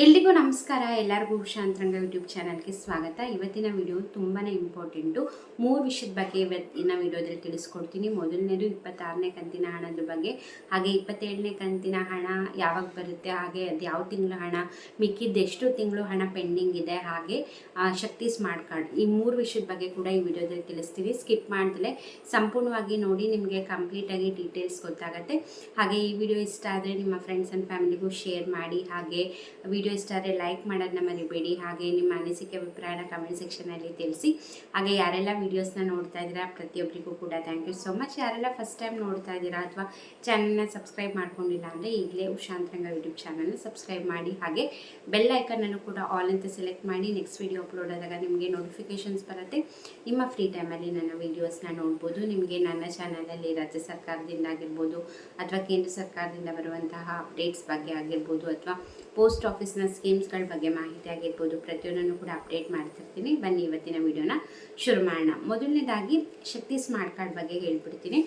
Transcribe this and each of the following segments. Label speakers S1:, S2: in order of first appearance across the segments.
S1: ಎಲ್ರಿಗೂ ನಮಸ್ಕಾರ. ಎಲ್ಲರಿಗೂ ಉಷಾಂತರಂಗ ಯೂಟ್ಯೂಬ್ ಚಾನಲ್ಗೆ ಸ್ವಾಗತ. ಇವತ್ತಿನ ವಿಡಿಯೋ ತುಂಬಾ ಇಂಪಾರ್ಟೆಂಟು. 3 ವಿಷಯದ ಬಗ್ಗೆ ಇವತ್ತಿನ ವಿಡಿಯೋದಲ್ಲಿ ತಿಳಿಸ್ಕೊಡ್ತೀನಿ. ಮೊದಲನೇದು 26ನೇ ಕಂತಿನ ಹಣದ ಬಗ್ಗೆ, ಹಾಗೆ 27ನೇ ಕಂತಿನ ಹಣ ಯಾವಾಗ ಬರುತ್ತೆ, ಹಾಗೆ ಅದು ಯಾವ ತಿಂಗಳ ಹಣ, ಮಿಕ್ಕಿದ್ದು ಎಷ್ಟು ತಿಂಗಳು ಹಣ ಪೆಂಡಿಂಗ್ ಇದೆ, ಹಾಗೆ ಶಕ್ತಿ ಸ್ಮಾರ್ಟ್ ಕಾರ್ಡ್, ಈ 3 ವಿಷಯದ ಬಗ್ಗೆ ಕೂಡ ಈ ವಿಡಿಯೋದಲ್ಲಿ ತಿಳಿಸ್ತೀವಿ. ಸ್ಕಿಪ್ ಮಾಡ್ದಲೇ ಸಂಪೂರ್ಣವಾಗಿ ನೋಡಿ, ನಿಮಗೆ ಕಂಪ್ಲೀಟಾಗಿ ಡೀಟೇಲ್ಸ್ ಗೊತ್ತಾಗುತ್ತೆ. ಹಾಗೆ ಈ ವಿಡಿಯೋ ಇಷ್ಟ ಆದರೆ ನಿಮ್ಮ ಫ್ರೆಂಡ್ಸ್ ಆ್ಯಂಡ್ ಫ್ಯಾಮಿಲಿಗೂ ಶೇರ್ ಮಾಡಿ. ಹಾಗೆ ವಿಡಿಯೋ ಇಷ್ಟ ಆದರೆ ಲೈಕ್ ಮಾಡೋದನ್ನ ಮರಿಬೇಡಿ. ಹಾಗೆ ನಿಮ್ಮ ಅನಿಸಿಕೆ ಅಭಿಪ್ರಾಯನ ಕಮೆಂಟ್ ಸೆಕ್ಷನಲ್ಲಿ ತಿಳಿಸಿ. ಹಾಗೆ ಯಾರೆಲ್ಲ ವೀಡಿಯೋಸ್ನ ನೋಡ್ತಾ ಇದ್ದೀರಾ ಪ್ರತಿಯೊಬ್ಬರಿಗೂ ಕೂಡ ಥ್ಯಾಂಕ್ ಯು ಸೋ ಮಚ್. ಯಾರೆಲ್ಲ ಫಸ್ಟ್ ಟೈಮ್ ನೋಡ್ತಾ ಇದ್ದೀರಾ ಅಥವಾ ಚಾನಲ್ನ ಸಬ್ಸ್ಕ್ರೈಬ್ ಮಾಡ್ಕೊಂಡಿಲ್ಲ ಅಂದರೆ ಈಗಲೇ ಉಷಾಂತರಂಗ ಯೂಟ್ಯೂಬ್ ಚಾನಲ್ನ ಸಬ್ಸ್ಕ್ರೈಬ್ ಮಾಡಿ. ಹಾಗೆ ಬೆಲ್ ಐಕನನ್ನು ಕೂಡ ಆಲ್ ಅಂತ ಸೆಲೆಕ್ಟ್ ಮಾಡಿ. ನೆಕ್ಸ್ಟ್ ವಿಡಿಯೋ ಅಪ್ಲೋಡ್ ಆದಾಗ ನಿಮಗೆ ನೋಟಿಫಿಕೇಷನ್ಸ್ ಬರುತ್ತೆ. ನಿಮ್ಮ ಫ್ರೀ ಟೈಮಲ್ಲಿ ನನ್ನ ವೀಡಿಯೋಸ್ನ ನೋಡ್ಬೋದು. ನಿಮಗೆ ನನ್ನ ಚಾನಲಲ್ಲಿ ರಾಜ್ಯ ಸರ್ಕಾರದಿಂದ ಆಗಿರ್ಬೋದು ಅಥವಾ ಕೇಂದ್ರ ಸರ್ಕಾರದಿಂದ ಬರುವಂತಹ ಅಪ್ಡೇಟ್ಸ್ ಬಗ್ಗೆ ಆಗಿರ್ಬೋದು ಅಥವಾ ಪೋಸ್ಟ್ ಆಫೀಸ್ನ ಸ್ಕೀಮ್ಸ್ಗಳ ಬಗ್ಗೆ ಮಾಹಿತಿ ಆಗಿರ್ಬೋದು, ಪ್ರತಿಯೊಂದನ್ನು ಕೂಡ ಅಪ್ಡೇಟ್ ಮಾಡ್ತಿರ್ತೀನಿ. ಬನ್ನಿ ಇವತ್ತಿನ ವಿಡಿಯೋನ ಶುರು ಮಾಡೋಣ. ಮೊದಲನೇದಾಗಿ ಶಕ್ತಿ ಸ್ಮಾರ್ಟ್ ಕಾರ್ಡ್ ಬಗ್ಗೆ ಹೇಳ್ಬಿಡ್ತೀನಿ.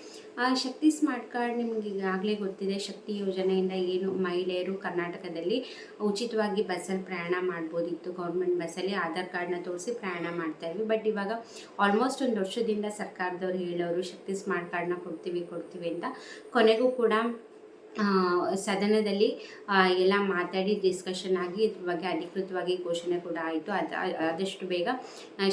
S1: ಶಕ್ತಿ ಸ್ಮಾರ್ಟ್ ಕಾರ್ಡ್ ನಿಮ್ಗೆ ಈಗಾಗಲೇ ಗೊತ್ತಿದೆ. ಶಕ್ತಿ ಯೋಜನೆಯಿಂದ ಏನು ಮಹಿಳೆಯರು ಕರ್ನಾಟಕದಲ್ಲಿ ಉಚಿತವಾಗಿ ಬಸ್ಸಲ್ಲಿ ಪ್ರಯಾಣ ಮಾಡ್ಬೋದಿತ್ತು. ಗೌರ್ಮೆಂಟ್ ಬಸ್ಸಲ್ಲಿ ಆಧಾರ್ ಕಾರ್ಡ್ನ ತೋರಿಸಿ ಪ್ರಯಾಣ ಮಾಡ್ತಾ ಇದ್ವಿ. ಬಟ್ ಇವಾಗ ಆಲ್ಮೋಸ್ಟ್ ಒಂದು ವರ್ಷದಿಂದ ಸರ್ಕಾರದವ್ರು ಹೇಳೋರು ಶಕ್ತಿ ಸ್ಮಾರ್ಟ್ ಕಾರ್ಡ್ನ ಕೊಡ್ತೀವಿ ಅಂತ. ಕೊನೆಗೂ ಕೂಡ ಸದನದಲ್ಲಿ ಎಲ್ಲ ಮಾತಾಡಿ ಡಿಸ್ಕಷನ್ ಆಗಿ ಇದ್ರ ಬಗ್ಗೆ ಅಧಿಕೃತವಾಗಿ ಘೋಷಣೆ ಕೂಡ ಆಯಿತು. ಆದಷ್ಟು ಬೇಗ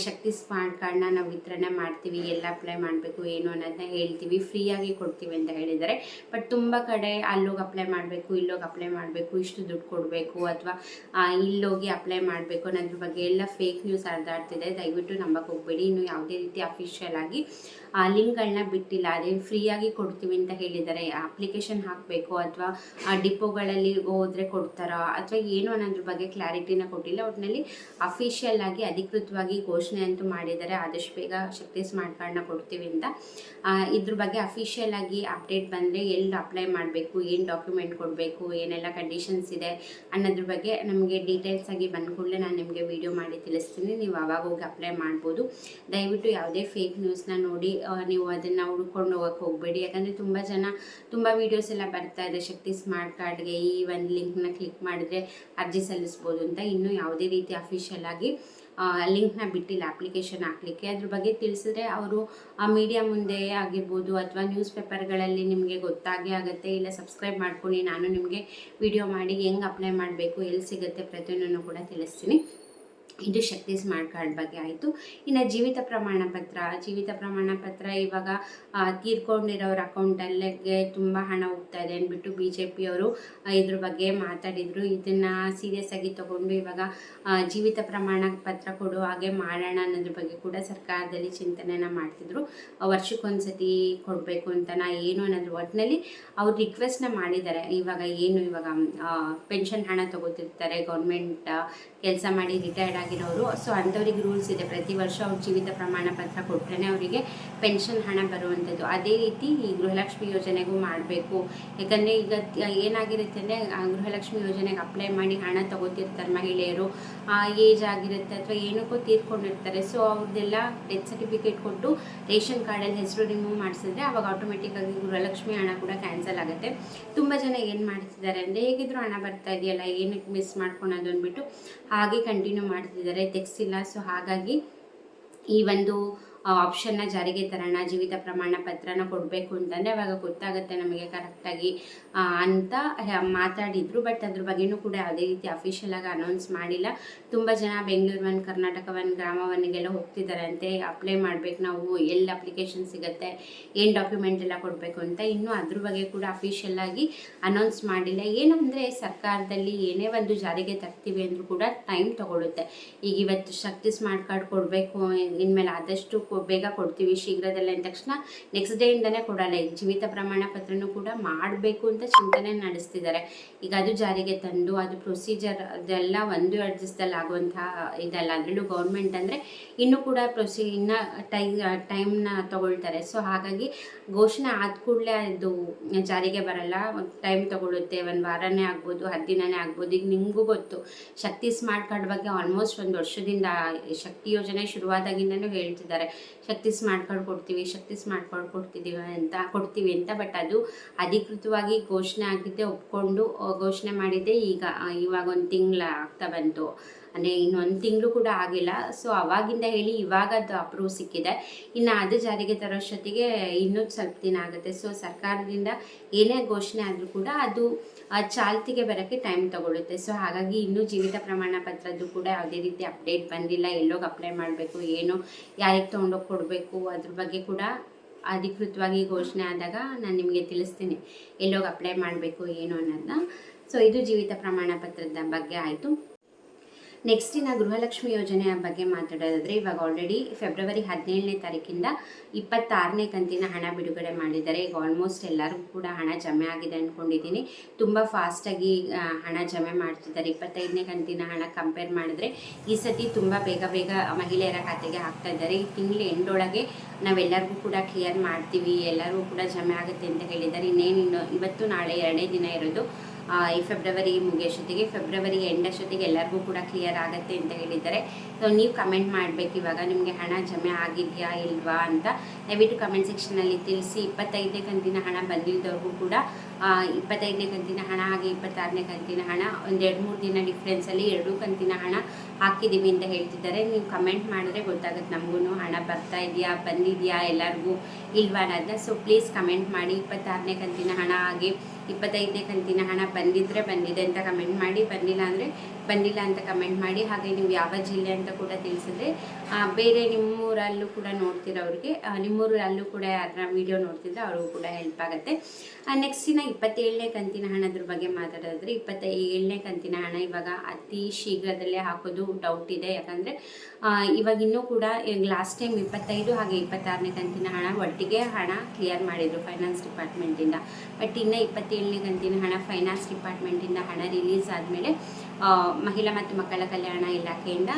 S1: ಶಕ್ತಿ ಸ್ಮಾರ್ಟ್ ಕಾರ್ಡ್ನ ನಾವು ವಿತರಣೆ ಮಾಡ್ತೀವಿ, ಎಲ್ಲ ಅಪ್ಲೈ ಮಾಡಬೇಕು ಏನು ಅನ್ನೋದನ್ನ ಹೇಳ್ತೀವಿ, ಫ್ರೀಯಾಗಿ ಕೊಡ್ತೀವಿ ಅಂತ ಹೇಳಿದ್ದಾರೆ. ಬಟ್ ತುಂಬ ಕಡೆ ಅಲ್ಲೋಗಿ ಅಪ್ಲೈ ಮಾಡಬೇಕು, ಇಲ್ಲೋಗಿ ಅಪ್ಲೈ ಮಾಡಬೇಕು, ಇಷ್ಟು ದುಡ್ಡು ಕೊಡಬೇಕು ಅಥವಾ ಇಲ್ಲೋಗಿ ಅಪ್ಲೈ ಮಾಡಬೇಕು ಅನ್ನೋದ್ರ ಬಗ್ಗೆ ಎಲ್ಲ ಫೇಕ್ ನ್ಯೂಸ್ ಹರಿದಾಡ್ತಿದೆ. ದಯವಿಟ್ಟು ನಂಬಕ್ಕೆ ಹೋಗಬೇಡಿ. ಇನ್ನು ಯಾವುದೇ ರೀತಿ ಅಫಿಷಿಯಲ್ ಆಗಿ ಲಿಂಕ್ಗಳನ್ನ ಬಿಟ್ಟಿಲ್ಲ. ಅದೇನು ಫ್ರೀಯಾಗಿ ಕೊಡ್ತೀವಿ ಅಂತ ಹೇಳಿದ್ದಾರೆ. ಅಪ್ಲಿಕೇಶನ್ ಹಾಕಬೇಕು ಅಥವಾ ಡಿಪೋಗಳಲ್ಲಿ ಹೋದರೆ ಕೊಡ್ತಾರಾ ಅಥವಾ ಏನು ಅನ್ನೋದ್ರ ಬಗ್ಗೆ ಕ್ಲಾರಿಟಿನ ಕೊಟ್ಟಿಲ್ಲ. ಒಟ್ಟಿನಲ್ಲಿ ಅಫಿಷಿಯಲ್ ಆಗಿ ಅಧಿಕೃತವಾಗಿ ಘೋಷಣೆ ಅಂತೂ ಮಾಡಿದ್ದಾರೆ, ಆದಷ್ಟು ಬೇಗ ಶಕ್ತಿ ಸ್ಮಾರ್ಟ್ ಕಾರ್ಡ್ನ ಕೊಡ್ತೀವಿ ಅಂತ. ಇದ್ರ ಬಗ್ಗೆ ಅಫಿಷಿಯಲ್ ಆಗಿ ಅಪ್ಡೇಟ್ ಬಂದರೆ ಎಲ್ಲಿ ಅಪ್ಲೈ ಮಾಡಬೇಕು, ಏನು ಡಾಕ್ಯುಮೆಂಟ್ ಕೊಡಬೇಕು, ಏನೆಲ್ಲ ಕಂಡೀಷನ್ಸ್ ಇದೆ ಅನ್ನೋದ್ರ ಬಗ್ಗೆ ನಮಗೆ ಡೀಟೇಲ್ಸ್ ಆಗಿ ಬಂದ ಕೂಡಲೇ ನಾನು ನಿಮಗೆ ವಿಡಿಯೋ ಮಾಡಿ ತಿಳಿಸ್ತೀನಿ. ನೀವು ಆವಾಗ ಹೋಗಿ ಅಪ್ಲೈ ಮಾಡ್ಬೋದು. ದಯವಿಟ್ಟು ಯಾವುದೇ ಫೇಕ್ ನ್ಯೂಸ್ನ ನೋಡಿ ನೀವು ಅದನ್ನು ಹುಡ್ಕೊಂಡು ಹೋಗೋಕ್ಕೆ ಹೋಗಬೇಡಿ. ಯಾಕಂದರೆ ತುಂಬ ವೀಡಿಯೋಸ್ ಎಲ್ಲ ಬರ್ತಾ ಇದೆ ಶಕ್ತಿ ಸ್ಮಾರ್ಟ್ ಕಾರ್ಡ್ಗೆ ಈ ಒಂದು ಲಿಂಕ್ನ ಕ್ಲಿಕ್ ಮಾಡಿದ್ರೆ ಅರ್ಜಿ ಸಲ್ಲಿಸ್ಬೋದು ಅಂತ. ಇನ್ನೂ ಯಾವುದೇ ರೀತಿ ಅಫಿಷಿಯಲ್ ಆಗಿ ಲಿಂಕ್ನ ಬಿಟ್ಟಿಲ್ಲ ಅಪ್ಲಿಕೇಶನ್ ಹಾಕಲಿಕ್ಕೆ. ಅದ್ರ ಬಗ್ಗೆ ತಿಳಿಸಿದ್ರೆ ಅವರು ಮೀಡಿಯಾ ಮುಂದೆ ಆಗಿರ್ಬೋದು ಅಥವಾ ನ್ಯೂಸ್ ಪೇಪರ್ಗಳಲ್ಲಿ ನಿಮಗೆ ಗೊತ್ತಾಗೇ ಆಗುತ್ತೆ. ಇಲ್ಲ ಸಬ್ಸ್ಕ್ರೈಬ್ ಮಾಡ್ಕೊಂಡು ನಾನು ನಿಮಗೆ ವಿಡಿಯೋ ಮಾಡಿ ಹೆಂಗೆ ಅಪ್ಲೈ ಮಾಡಬೇಕು, ಎಲ್ಲಿ ಸಿಗುತ್ತೆ ಪ್ರತಿಯೊಂದನ್ನು ಕೂಡ ತಿಳಿಸ್ತೀನಿ. ಇದು ಶಕ್ತಿ ಸ್ಮಾರ್ಟ್ ಕಾರ್ಡ್ ಬಗ್ಗೆ ಆಯಿತು. ಇನ್ನು ಜೀವಿತ ಪ್ರಮಾಣ ಪತ್ರ ಇವಾಗ ತೀರ್ಕೊಂಡಿರೋರ ಅಕೌಂಟಲ್ಲಿಗೆ ತುಂಬ ಹಣ ಹೋಗ್ತಾ ಇದೆ ಅಂದ್ಬಿಟ್ಟು BJP ಅವರು ಇದ್ರ ಬಗ್ಗೆ ಮಾತಾಡಿದರು. ಇದನ್ನು ಸೀರಿಯಸ್ ಆಗಿ ತಗೊಂಡು ಇವಾಗ ಜೀವಿತ ಪ್ರಮಾಣ ಪತ್ರ ಕೊಡು ಹಾಗೆ ಮಾಡೋಣ ಅನ್ನೋದ್ರ ಬಗ್ಗೆ ಕೂಡ ಸರ್ಕಾರದಲ್ಲಿ ಚಿಂತನೆನ ಮಾಡ್ತಿದ್ರು. ವರ್ಷಕ್ಕೊಂದ್ಸತಿ ಕೊಡಬೇಕು ಅಂತನಾ ಏನು ಅನ್ನೋದ್ರ ಒಟ್ಟಿನಲ್ಲಿ ಅವ್ರು ರಿಕ್ವೆಸ್ಟ್ನ ಮಾಡಿದ್ದಾರೆ. ಇವಾಗ ಪೆನ್ಷನ್ ಹಣ ತಗೋತಿರ್ತಾರೆ, ಗೌರ್ಮೆಂಟ್ ಕೆಲಸ ಮಾಡಿ ರಿಟೈರ್ಡ್ ಆಗಿರೋರು. ಸೊ ಅಂಥವ್ರಿಗೆ ರೂಲ್ಸ್ ಇದೆ, ಪ್ರತಿ ವರ್ಷ ಅವ್ರು ಜೀವಿತ ಪ್ರಮಾಣ ಪತ್ರ ಕೊಟ್ಟರೆ ಅವರಿಗೆ ಪೆನ್ಷನ್ ಹಣ ಬರುವಂಥದ್ದು. ಅದೇ ರೀತಿ ಈ ಗೃಹಲಕ್ಷ್ಮಿ ಯೋಜನೆಗೂ ಮಾಡಬೇಕು. ಯಾಕಂದರೆ ಈಗ ಏನಾಗಿರುತ್ತೆ ಅಂದರೆ ಗೃಹಲಕ್ಷ್ಮಿ ಯೋಜನೆಗೆ ಅಪ್ಲೈ ಮಾಡಿ ಹಣ ತಗೋತಿರ್ತಾರೆ ಮಹಿಳೆಯರು, ಏಜ್ ಆಗಿರುತ್ತೆ ಅಥವಾ ಏನಕ್ಕೂ ತೀರ್ಕೊಂಡಿರ್ತಾರೆ. ಸೊ ಅವ್ರದ್ದೆಲ್ಲ ಡೆತ್ ಸರ್ಟಿಫಿಕೇಟ್ ಕೊಟ್ಟು ರೇಷನ್ ಕಾರ್ಡಲ್ಲಿ ಹೆಸರು ರಿಮೂವ್ ಮಾಡಿಸಿದ್ರೆ ಅವಾಗ ಆಟೋಮೆಟಿಕ್ಕಾಗಿ ಗೃಹಲಕ್ಷ್ಮಿ ಹಣ ಕೂಡ ಕ್ಯಾನ್ಸಲ್ ಆಗುತ್ತೆ. ತುಂಬ ಜನ ಏನು ಮಾಡ್ತಿದ್ದಾರೆ ಅಂದರೆ ಹೇಗಿದ್ರು ಹಣ ಬರ್ತಾ ಇದೆಯಲ್ಲ ಏನಕ್ಕೆ ಮಿಸ್ ಮಾಡ್ಕೊಳೋದು ಅಂದ್ಬಿಟ್ಟು ಹಾಗೆ ಕಂಟಿನ್ಯೂ ಮಾಡ್ತಿದ್ದಾರೆ, ತೆಗ್ಸಿಲ್ಲ. ಸೊ ಹಾಗಾಗಿ ಈ ಒಂದು ಆಪ್ಷನ್ನ ಜಾರಿಗೆ ತರೋಣ, ಜೀವಿತ ಪ್ರಮಾಣ ಪತ್ರನ ಕೊಡಬೇಕು ಅಂತಂದರೆ ಅವಾಗ ಗೊತ್ತಾಗುತ್ತೆ ನಮಗೆ ಕರೆಕ್ಟಾಗಿ ಅಂತ ಮಾತಾಡಿದರು. ಬಟ್ ಅದ್ರ ಬಗ್ಗೆಯೂ ಕೂಡ ಯಾವುದೇ ರೀತಿ ಅಫಿಷಿಯಲ್ ಆಗಿ ಅನೌನ್ಸ್ ಮಾಡಿಲ್ಲ. ತುಂಬ ಜನ ಬೆಂಗಳೂರು 1, ಕರ್ನಾಟಕ 1, ಗ್ರಾಮ 1ಗೆಲ್ಲ ಹೋಗ್ತಿದ್ದಾರೆ ಅಂತೆ ಅಪ್ಲೈ ಮಾಡಬೇಕು, ನಾವು ಎಲ್ಲಿ ಅಪ್ಲಿಕೇಶನ್ ಸಿಗುತ್ತೆ, ಏನು ಡಾಕ್ಯುಮೆಂಟ್ ಎಲ್ಲ ಕೊಡಬೇಕು ಅಂತ. ಇನ್ನೂ ಅದ್ರ ಬಗ್ಗೆ ಕೂಡ ಅಫಿಷಿಯಲ್ ಆಗಿ ಅನೌನ್ಸ್ ಮಾಡಿಲ್ಲ. ಏನಂದರೆ ಸರ್ಕಾರದಲ್ಲಿ ಏನೇ ಒಂದು ಜಾರಿಗೆ ತರ್ತೀವಿ ಅಂದರೂ ಕೂಡ ಟೈಮ್ ತೊಗೊಳುತ್ತೆ. ಈಗ ಇವತ್ತು ಶಕ್ತಿ ಸ್ಮಾರ್ಟ್ ಕಾರ್ಡ್ ಕೊಡಬೇಕು, ಇನ್ಮೇಲೆ ಆದಷ್ಟು ಬೇಗ ಕೊಡ್ತೀವಿ ಶೀಘ್ರದಲ್ಲೇ ಅಂದ ತಕ್ಷಣ ನೆಕ್ಸ್ಟ್ ಡೇಯಿಂದನೇ ಕೊಡಲ್ಲ. ಈಗ ಜೀವಿತ ಪ್ರಮಾಣ ಪತ್ರನೂ ಕೂಡ ಮಾಡಬೇಕು ಅಂತ ಚಿಂತನೆ ನಡೆಸ್ತಿದ್ದಾರೆ. ಈಗ ಅದು ಜಾರಿಗೆ ತಂದು ಅದು ಪ್ರೊಸೀಜರ್ ಅದೆಲ್ಲ 1-2 ದಿವಸದಲ್ಲಿ ಆಗುವಂತಹ ಇದಲ್ಲ. ಅದರಲ್ಲೂ ಗೌರ್ಮೆಂಟ್ ಅಂದರೆ ಇನ್ನೂ ಕೂಡ ಇನ್ನೂ ಟೈಮ್ನ ತಗೊಳ್ತಾರೆ. ಸೊ ಹಾಗಾಗಿ ಘೋಷಣೆ ಆದ ಕೂಡಲೇ ಅದು ಜಾರಿಗೆ ಬರಲ್ಲ, ಟೈಮ್ ತಗೊಳುತ್ತೆ. 1 ವಾರನೇ ಆಗ್ಬೋದು, 10 ದಿನನೇ ಆಗ್ಬೋದು. ಈಗ ನಿಮಗೂ ಗೊತ್ತು ಶಕ್ತಿ ಸ್ಮಾರ್ಟ್ ಕಾರ್ಡ್ ಬಗ್ಗೆ ಆಲ್ಮೋಸ್ಟ್ 1 ವರ್ಷದಿಂದ ಶಕ್ತಿ ಯೋಜನೆ ಶುರುವಾದಾಗಿಂದನೂ ಹೇಳ್ತಿದ್ದಾರೆ ಶಕ್ತಿ ಸ್ಮಾರ್ಟ್ ಕಾರ್ಡ್ ಕೊಡ್ತೀವಿ, ಶಕ್ತಿ ಸ್ಮಾರ್ಟ್ ಕಾರ್ಡ್ ಕೊಡ್ತೀವಿ ಅಂತ ಬಟ್ ಅದು ಅಧಿಕೃತವಾಗಿ ಘೋಷಣೆ ಆಗಿದ್ದೆ, ಒಪ್ಕೊಂಡು ಘೋಷಣೆ ಮಾಡಿದ್ದೆ ಇವಾಗ ಒಂದು ತಿಂಗಳು ಆಗ್ತಾ ಬಂತು, ಅಂದರೆ ಇನ್ನೊಂದು ತಿಂಗಳು ಕೂಡ ಆಗಿಲ್ಲ. ಸೊ ಅವಾಗಿಂದ ಹೇಳಿ ಇವಾಗ ಅದು ಅಪ್ರೂವ್ ಸಿಕ್ಕಿದೆ. ಇನ್ನು ಅದು ಜಾರಿಗೆ ತರೋಷ್ಟೊತ್ತಿಗೆ ಇನ್ನೂ ಸ್ವಲ್ಪ ದಿನ ಆಗುತ್ತೆ. ಸೊ ಸರ್ಕಾರದಿಂದ ಏನೇ ಘೋಷಣೆ ಆದರೂ ಕೂಡ ಅದು ಚಾಲ್ತಿಗೆ ಬರೋಕ್ಕೆ ಟೈಮ್ ತಗೊಳುತ್ತೆ. ಸೊ ಹಾಗಾಗಿ ಇನ್ನೂ ಜೀವಿತ ಪ್ರಮಾಣ ಪತ್ರದ್ದು ಕೂಡ ಯಾವುದೇ ರೀತಿ ಅಪ್ಡೇಟ್ ಬಂದಿಲ್ಲ. ಎಲ್ಲೋಗಿ ಅಪ್ಲೈ ಮಾಡಬೇಕು, ಏನು ಯಾರಿಗೆ ತೊಗೊಂಡೋಗಿ ಕೊಡಬೇಕು, ಅದ್ರ ಬಗ್ಗೆ ಕೂಡ ಅಧಿಕೃತವಾಗಿ ಘೋಷಣೆ ಆದಾಗ ನಾನು ನಿಮಗೆ ತಿಳಿಸ್ತೀನಿ ಎಲ್ಲೋಗಿ ಅಪ್ಲೈ ಮಾಡಬೇಕು ಏನು ಅನ್ನೋದನ್ನ. ಸೊ ಇದು ಜೀವಿತ ಪ್ರಮಾಣ ಪತ್ರದ ಬಗ್ಗೆ ಆಯಿತು. ನೆಕ್ಸ್ಟ್ ಇನ್ನು ಗೃಹಲಕ್ಷ್ಮಿ ಯೋಜನೆಯ ಬಗ್ಗೆ ಮಾತಾಡೋದಾದರೆ, ಇವಾಗ ಆಲ್ರೆಡಿ ಫೆಬ್ರವರಿ 17ನೇ ತಾರೀಕಿಂದ 26ನೇ ಕಂತಿನ ಹಣ ಬಿಡುಗಡೆ ಮಾಡಿದ್ದಾರೆ. ಈಗ ಆಲ್ಮೋಸ್ಟ್ ಎಲ್ಲರಿಗೂ ಕೂಡ ಹಣ ಜಮೆ ಆಗಿದೆ ಅಂದ್ಕೊಂಡಿದ್ದೀನಿ. ತುಂಬ ಫಾಸ್ಟಾಗಿ ಹಣ ಜಮೆ ಮಾಡ್ತಿದ್ದಾರೆ. 25ನೇ ಕಂತಿನ ಹಣ ಕಂಪೇರ್ ಮಾಡಿದ್ರೆ ಈ ಸತಿ ತುಂಬ ಬೇಗ ಮಹಿಳೆಯರ ಖಾತೆಗೆ ಹಾಕ್ತಾ ಇದ್ದಾರೆ. ಈ ತಿಂಗಳು ಎಂಡೊಳಗೆ ನಾವೆಲ್ಲರಿಗೂ ಕೂಡ ಕ್ಲಿಯರ್ ಮಾಡ್ತೀವಿ, ಎಲ್ಲರಿಗೂ ಕೂಡ ಜಮೆ ಆಗುತ್ತೆ ಅಂತ ಹೇಳಿದ್ದಾರೆ. ಇನ್ನೇನು ಇವತ್ತು ನಾಳೆ 2ನೇ ದಿನ ಇರೋದು. ಈ ಫೆಬ್ರವರಿ ಮುಗಿಯೋಷ್ಟೊತ್ತಿಗೆ, ಫೆಬ್ರವರಿ ಎಂಡಷ್ಟೊತ್ತಿಗೆ ಎಲ್ಲರಿಗೂ ಕೂಡ ಕ್ಲಿಯರ್ ಆಗುತ್ತೆ ಅಂತ ಹೇಳಿದ್ದಾರೆ. ಸೊ ನೀವು ಕಮೆಂಟ್ ಮಾಡಬೇಕು ಇವಾಗ ನಿಮಗೆ ಹಣ ಜಮೆ ಆಗಿದೆಯಾ ಇಲ್ವಾ ಅಂತ. ದಯವಿಟ್ಟು ಕಮೆಂಟ್ ಸೆಕ್ಷನಲ್ಲಿ ತಿಳಿಸಿ. 25ನೇ ಕಂತಿನ ಹಣ ಬಂದಿದ್ದವ್ರಿಗೂ ಕೂಡ 25ನೇ ಕಂತಿನ ಹಣ ಹಾಗೆ 26ನೇ ಕಂತಿನ ಹಣ ಒಂದು 2-3 ದಿನ ಡಿಫ್ರೆನ್ಸಲ್ಲಿ 2 ಕಂತಿನ ಹಣ ಹಾಕಿದ್ದೀವಿ ಅಂತ ಹೇಳ್ತಿದ್ದಾರೆ. ನೀವು ಕಮೆಂಟ್ ಮಾಡಿದ್ರೆ ಗೊತ್ತಾಗುತ್ತೆ ನಮಗೂ ಹಣ ಬರ್ತಾ ಇದೆಯಾ, ಬಂದಿದೆಯಾ ಎಲ್ಲರಿಗೂ ಇಲ್ವಾ ಅನ್ನೋದನ್ನ. ಸೊ ಪ್ಲೀಸ್ ಕಮೆಂಟ್ ಮಾಡಿ. 26ನೇ ಕಂತಿನ ಹಣ ಹಾಗೆ 25ನೇ ಕಂತಿನ ಹಣ ಬಂದಿದ್ದರೆ ಬಂದಿದೆ ಅಂತ ಕಮೆಂಟ್ ಮಾಡಿ, ಬಂದಿಲ್ಲ ಅಂದರೆ ಬಂದಿಲ್ಲ ಅಂತ ಕಮೆಂಟ್ ಮಾಡಿ. ಹಾಗೆ ನೀವು ಯಾವ ಜಿಲ್ಲೆ ಅಂತ ಕೂಡ ತಿಳಿಸಿದ್ರೆ ಬೇರೆ ನಿಮ್ಮೂರಲ್ಲೂ ಕೂಡ ನೋಡ್ತಿರೋರಿಗೆ, ನಿಮ್ಮೂರಲ್ಲೂ ಕೂಡ ಯಾರನ್ನ ವೀಡಿಯೋ ನೋಡ್ತಿದ್ರೆ ಅವ್ರಿಗೂ ಕೂಡ ಹೆಲ್ಪ್ ಆಗುತ್ತೆ. ನೆಕ್ಸ್ಟ್ ಇನ್ನು 27ನೇ ಕಂತಿನ ಹಣದ್ರ ಬಗ್ಗೆ ಮಾತಾಡೋದ್ರೆ, 27ನೇ ಕಂತಿನ ಹಣ ಇವಾಗ ಅತಿ ಶೀಘ್ರದಲ್ಲೇ ಹಾಕೋದು ಡೌಟ್ ಇದೆ. ಯಾಕಂದರೆ ಇವಾಗ ಇನ್ನೂ ಕೂಡ ಲಾಸ್ಟ್ ಟೈಮ್ 25 ಹಾಗೆ 26ನೇ ಕಂತಿನ ಹಣ ಒಟ್ಟಿಗೆ ಹಣ ಕ್ಲಿಯರ್ ಮಾಡಿದರು ಫೈನಾನ್ಸ್ ಡಿಪಾರ್ಟ್ಮೆಂಟಿಂದ. ಬಟ್ ಇನ್ನು 27ನೇ ಕಂತಿನ ಹಣ ಫೈನಾನ್ಸ್ ಡಿಪಾರ್ಟ್ಮೆಂಟಿಂದ ಹಣ ರಿಲೀಸ್ ಆದಮೇಲೆ ಮಹಿಳಾ ಮತ್ತು ಮಕ್ಕಳ ಕಲ್ಯಾಣ ಇಲಾಖೆಯಿಂದ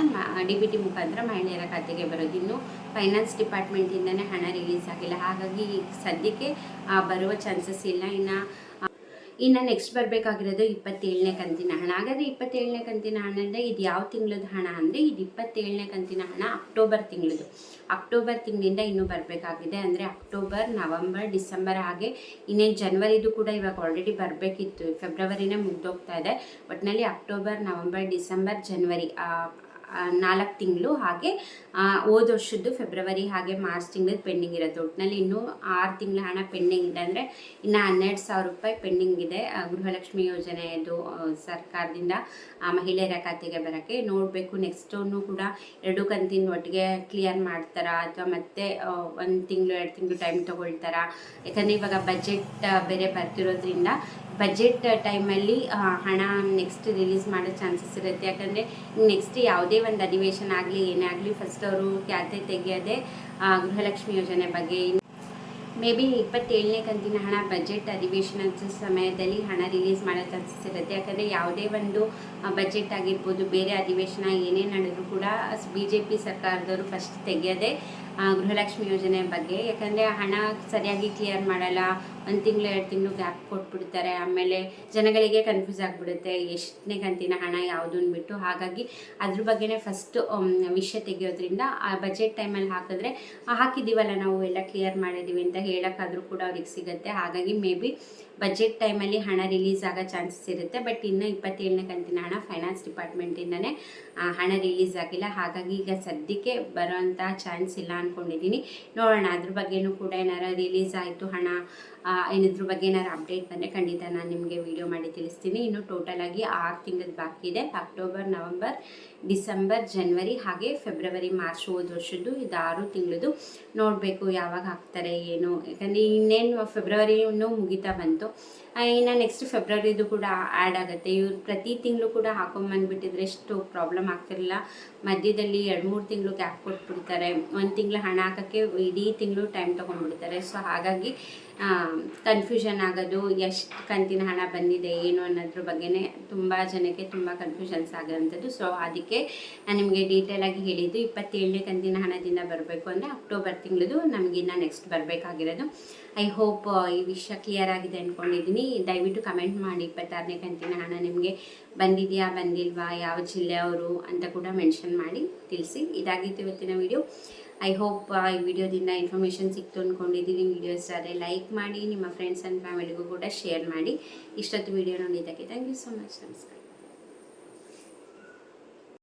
S1: DBT ಮುಖಾಂತರ ಮಹಿಳೆಯರ ಖಾತೆಗೆ ಬರೋದು. ಇನ್ನು ಫೈನಾನ್ಸ್ ಡಿಪಾರ್ಟ್ಮೆಂಟಿಂದನೇ ಹಣ ರಿಲೀಸ್ ಆಗಿಲ್ಲ. ಹಾಗಾಗಿ ಸದ್ಯಕ್ಕೆ ಬರುವ ಚಾನ್ಸಸ್ ಇಲ್ಲ. ಇನ್ನು ನೆಕ್ಸ್ಟ್ ಬರಬೇಕಾಗಿರೋದು 27ನೇ ಕಂತಿನ ಹಣ. ಹಾಗಾದರೆ 27ನೇ ಕಂತಿನ ಹಣ ಅಂದರೆ ಇದು ಯಾವ ತಿಂಗಳದ ಹಣ ಅಂದರೆ, ಇದು 27ನೇ ಕಂತಿನ ಹಣ ಅಕ್ಟೋಬರ್ ತಿಂಗಳದು. ಅಕ್ಟೋಬರ್ ತಿಂಗಳಿಂದ ಇನ್ನೂ ಬರಬೇಕಾಗಿದೆ. ಅಂದರೆ ಅಕ್ಟೋಬರ್, ನವಂಬರ್, ಡಿಸೆಂಬರ್ ಹಾಗೆ ಇನ್ನೇನು ಜನವರಿದು ಕೂಡ ಇವಾಗ ಆಲ್ರೆಡಿ ಬರಬೇಕಿತ್ತು. ಫೆಬ್ರವರಿನೇ ಮುಗ್ದೋಗ್ತಾ ಇದೆ. ಒಟ್ಟಿನಲ್ಲಿ ಅಕ್ಟೋಬರ್, ನವಂಬರ್, ಡಿಸೆಂಬರ್, ಜನವರಿ 4 ತಿಂಗಳು, ಹಾಗೆ ಹೋದ ವರ್ಷದ್ದು ಫೆಬ್ರವರಿ ಹಾಗೆ ಮಾರ್ಚ್ ತಿಂಗಳದ್ದು ಪೆಂಡಿಂಗ್ ಇರುತ್ತೆ. ಒಟ್ಟಿನಲ್ಲಿ ಇನ್ನೂ 6 ತಿಂಗಳ ಹಣ ಪೆಂಡಿಂಗ್ ಇದೆ. ಅಂದರೆ ಇನ್ನು 12,000 ರೂಪಾಯಿ ಪೆಂಡಿಂಗ್ ಇದೆ ಗೃಹಲಕ್ಷ್ಮಿ ಯೋಜನೆಯದು ಸರ್ಕಾರದಿಂದ ಮಹಿಳೆಯರ ಖಾತೆಗೆ ಬರೋಕ್ಕೆ. ನೋಡಬೇಕು ನೆಕ್ಸ್ಟೂ ಕೂಡ 2 ಕಂತಿನ ಒಟ್ಟಿಗೆ ಕ್ಲಿಯರ್ ಮಾಡ್ತಾರಾ ಅಥವಾ ಮತ್ತೆ 1 ತಿಂಗಳು 2 ತಿಂಗಳು ಟೈಮ್ ತೊಗೊಳ್ತಾರಾ. ಯಾಕಂದರೆ ಇವಾಗ ಬಜೆಟ್ ಬೇರೆ ಬರ್ತಿರೋದ್ರಿಂದ ಬಜೆಟ್ ಟೈಮಲ್ಲಿ ಹಣ ನೆಕ್ಸ್ಟ್ ರಿಲೀಸ್ ಮಾಡೋ ಚಾನ್ಸಸ್ ಇರುತ್ತೆ. ಯಾಕಂದರೆ ನೆಕ್ಸ್ಟ್ ಯಾವುದೇ ಒಂದು ಅಧಿವೇಶನ ಆಗಲಿ ಏನೇ ಆಗಲಿ ಫಸ್ಟ್ ಅವರು ಖಾತೆ ತೆಗೆಯೋದೇ ಗೃಹಲಕ್ಷ್ಮಿ ಯೋಜನೆ ಬಗ್ಗೆ. ಮೇ ಬಿ 27ನೇ ಕಂತಿನ ಹಣ ಬಜೆಟ್ ಅಧಿವೇಶನದ ಸಮಯದಲ್ಲಿ ಹಣ ರಿಲೀಸ್ ಮಾಡೋ ಚಾನ್ಸಸ್ ಇರುತ್ತೆ. ಯಾಕಂದರೆ ಯಾವುದೇ ಒಂದು ಬಜೆಟ್ ಆಗಿರ್ಬೋದು, ಬೇರೆ ಅಧಿವೇಶನ ಏನೇ ನಡೆದರೂ ಕೂಡ BJP ಸರ್ಕಾರದವರು ಫಸ್ಟ್ ತೆಗೆಯೋದೇ ಗೃಹಲಕ್ಷ್ಮಿ ಯೋಜನೆ ಬಗ್ಗೆ. ಯಾಕಂದರೆ ಹಣ ಸರಿಯಾಗಿ ಕ್ಲಿಯರ್ ಮಾಡಲ್ಲ, 1 ತಿಂಗಳು 2 ತಿಂಗಳು ಗ್ಯಾಪ್ ಕೊಟ್ಬಿಡ್ತಾರೆ. ಆಮೇಲೆ ಜನಗಳಿಗೆ ಕನ್ಫ್ಯೂಸ್ ಆಗಿಬಿಡುತ್ತೆ ಎಷ್ಟನೇ ಕಂತಿನ ಹಣ ಯಾವುದು ಅಂದ್ಬಿಟ್ಟು. ಹಾಗಾಗಿ ಅದ್ರ ಬಗ್ಗೆನೇ ಫಸ್ಟ್ ವಿಷಯ ತೆಗೆಯೋದ್ರಿಂದ ಆ ಬಜೆಟ್ ಟೈಮಲ್ಲಿ ಹಾಕಿದ್ರೆ ಹಾಕಿದ್ದೀವಲ್ಲ ನಾವು ಎಲ್ಲ ಕ್ಲಿಯರ್ ಮಾಡಿದ್ದೀವಿ ಅಂತ ಹೇಳೋಕ್ಕಾದರೂ ಕೂಡ ಅವ್ರಿಗೆ ಸಿಗುತ್ತೆ. ಹಾಗಾಗಿ ಮೇ ಬಿ ಬಜೆಟ್ ಟೈಮಲ್ಲಿ ಹಣ ರಿಲೀಸ್ ಆಗೋ ಚಾನ್ಸಸ್ ಇರುತ್ತೆ. ಬಟ್ ಇನ್ನು 27ನೇ ಕಂತಿನ ಹಣ ಫೈನಾನ್ಸ್ ಡಿಪಾರ್ಟ್ಮೆಂಟಿಂದನೇ ಹಣ ರಿಲೀಸ್ ಆಗಿಲ್ಲ. ಹಾಗಾಗಿ ಈಗ ಸದ್ಯಕ್ಕೆ ಬರೋಂಥ ಚಾನ್ಸ್ ಇಲ್ಲ ಅಂದ್ಕೊಂಡಿದ್ದೀನಿ. ನೋಡೋಣ ಅದ್ರ ಬಗ್ಗೆನೂ ಕೂಡ ಏನಾರು ರಿಲೀಸ್ ಆಯಿತು ಹಣ, ಏನಿದ್ರ ಬಗ್ಗೆ ಏನಾರು ಅಪ್ಡೇಟ್ ಬಂದರೆ ಖಂಡಿತ ನಾನು ನಿಮಗೆ ವಿಡಿಯೋ ಮಾಡಿ ತಿಳಿಸ್ತೀನಿ. ಇನ್ನು ಟೋಟಲಾಗಿ 6 ತಿಂಗಳದ್ದು ಬಾಕಿ ಇದೆ. ಅಕ್ಟೋಬರ್, ನವಂಬರ್, ಡಿಸೆಂಬರ್, ಜನವರಿ ಹಾಗೆ ಫೆಬ್ರವರಿ, ಮಾರ್ಚ್ ಹೋದ ವರ್ಷದ್ದು ಇದು 6 ತಿಂಗಳದ್ದು. ನೋಡಬೇಕು ಯಾವಾಗ ಹಾಕ್ತಾರೆ ಏನು. ಯಾಕಂದರೆ ಇನ್ನೇನು ಫೆಬ್ರವರಿ ಇನ್ನೂ ಮುಗಿತಾ ಬಂತು. ಇನ್ನು ನೆಕ್ಸ್ಟ್ ಫೆಬ್ರವರಿದು ಕೂಡ ಆ್ಯಡ್ ಆಗುತ್ತೆ. ಇವ್ರು ಪ್ರತಿ ತಿಂಗಳು ಕೂಡ ಹಾಕೊಂಬಂದುಬಿಟ್ಟಿದ್ರೆ ಎಷ್ಟು ಪ್ರಾಬ್ಲಮ್ ಆಗ್ತಿರಲಿಲ್ಲ. ಮಧ್ಯದಲ್ಲಿ 2-3 ತಿಂಗಳು ಗ್ಯಾಪ್ ಕೊಟ್ಬಿಡ್ತಾರೆ. 1 ತಿಂಗಳು ಹಣ ಹಾಕೋಕ್ಕೆ ಇಡೀ ತಿಂಗಳು ಟೈಮ್ ತೊಗೊಂಡ್ಬಿಡ್ತಾರೆ. ಸೊ ಹಾಗಾಗಿ ಕನ್ಫ್ಯೂಷನ್ ಆಗೋದು, ಎಷ್ಟು ಕಂತಿನ ಹಣ ಬಂದಿದೆ ಏನು ಅನ್ನೋದ್ರ ಬಗ್ಗೆನೇ ತುಂಬ ಜನಕ್ಕೆ ತುಂಬ ಕನ್ಫ್ಯೂಷನ್ಸ್ ಆಗೋವಂಥದ್ದು. ಸೊ ಅದಕ್ಕೆ ನಾನು ನಿಮಗೆ ಡೀಟೇಲಾಗಿ ಹೇಳಿದ್ದು 27ನೇ ಕಂತಿನ ಹಣದಿಂದ ಬರಬೇಕು ಅಂದರೆ ಅಕ್ಟೋಬರ್ ತಿಂಗಳದು ನಮಗಿನ್ನ ನೆಕ್ಸ್ಟ್ ಬರಬೇಕಾಗಿರೋದು. ಐ ಹೋಪ್ ಈ ವಿಷಯ ಕ್ಲಿಯರ್ ಆಗಿದೆ ಅಂದ್ಕೊಂಡಿದ್ದೀನಿ. ದಯವಿಟ್ಟು ಕಮೆಂಟ್ ಮಾಡಿ 26ನೇ ಕಂತಿನ ಹಣ ನಿಮಗೆ ಬಂದಿದೆಯಾ ಬಂದಿಲ್ವಾ, ಯಾವ ಜಿಲ್ಲೆಯವರು ಅಂತ ಕೂಡ ಮೆನ್ಷನ್ ಮಾಡಿ ತಿಳಿಸಿ. ಇದಾಗಿತ್ತು ಇವತ್ತಿನ ವಿಡಿಯೋ. ಐ ಹೋಪ್ ಈ ವಿಡಿಯೋದಿಂದ ಇನ್ಫಾರ್ಮೇಷನ್ ಸಿಕ್ತು ಅಂದ್ಕೊಂಡಿದ್ದೀನಿ. ವಿಡಿಯೋ ಇಷ್ಟ ಆದರೆ ಲೈಕ್ ಮಾಡಿ, ನಿಮ್ಮ ಫ್ರೆಂಡ್ಸ್ ಆ್ಯಂಡ್ ಫ್ಯಾಮಿಲಿಗೂ ಕೂಡ ಶೇರ್ ಮಾಡಿ. ಇಷ್ಟೊತ್ತು ವಿಡಿಯೋ ನೋಡಿದ್ದಕ್ಕೆ ಥ್ಯಾಂಕ್ ಯು ಸೊ ಮಚ್. ನಮಸ್ಕಾರ.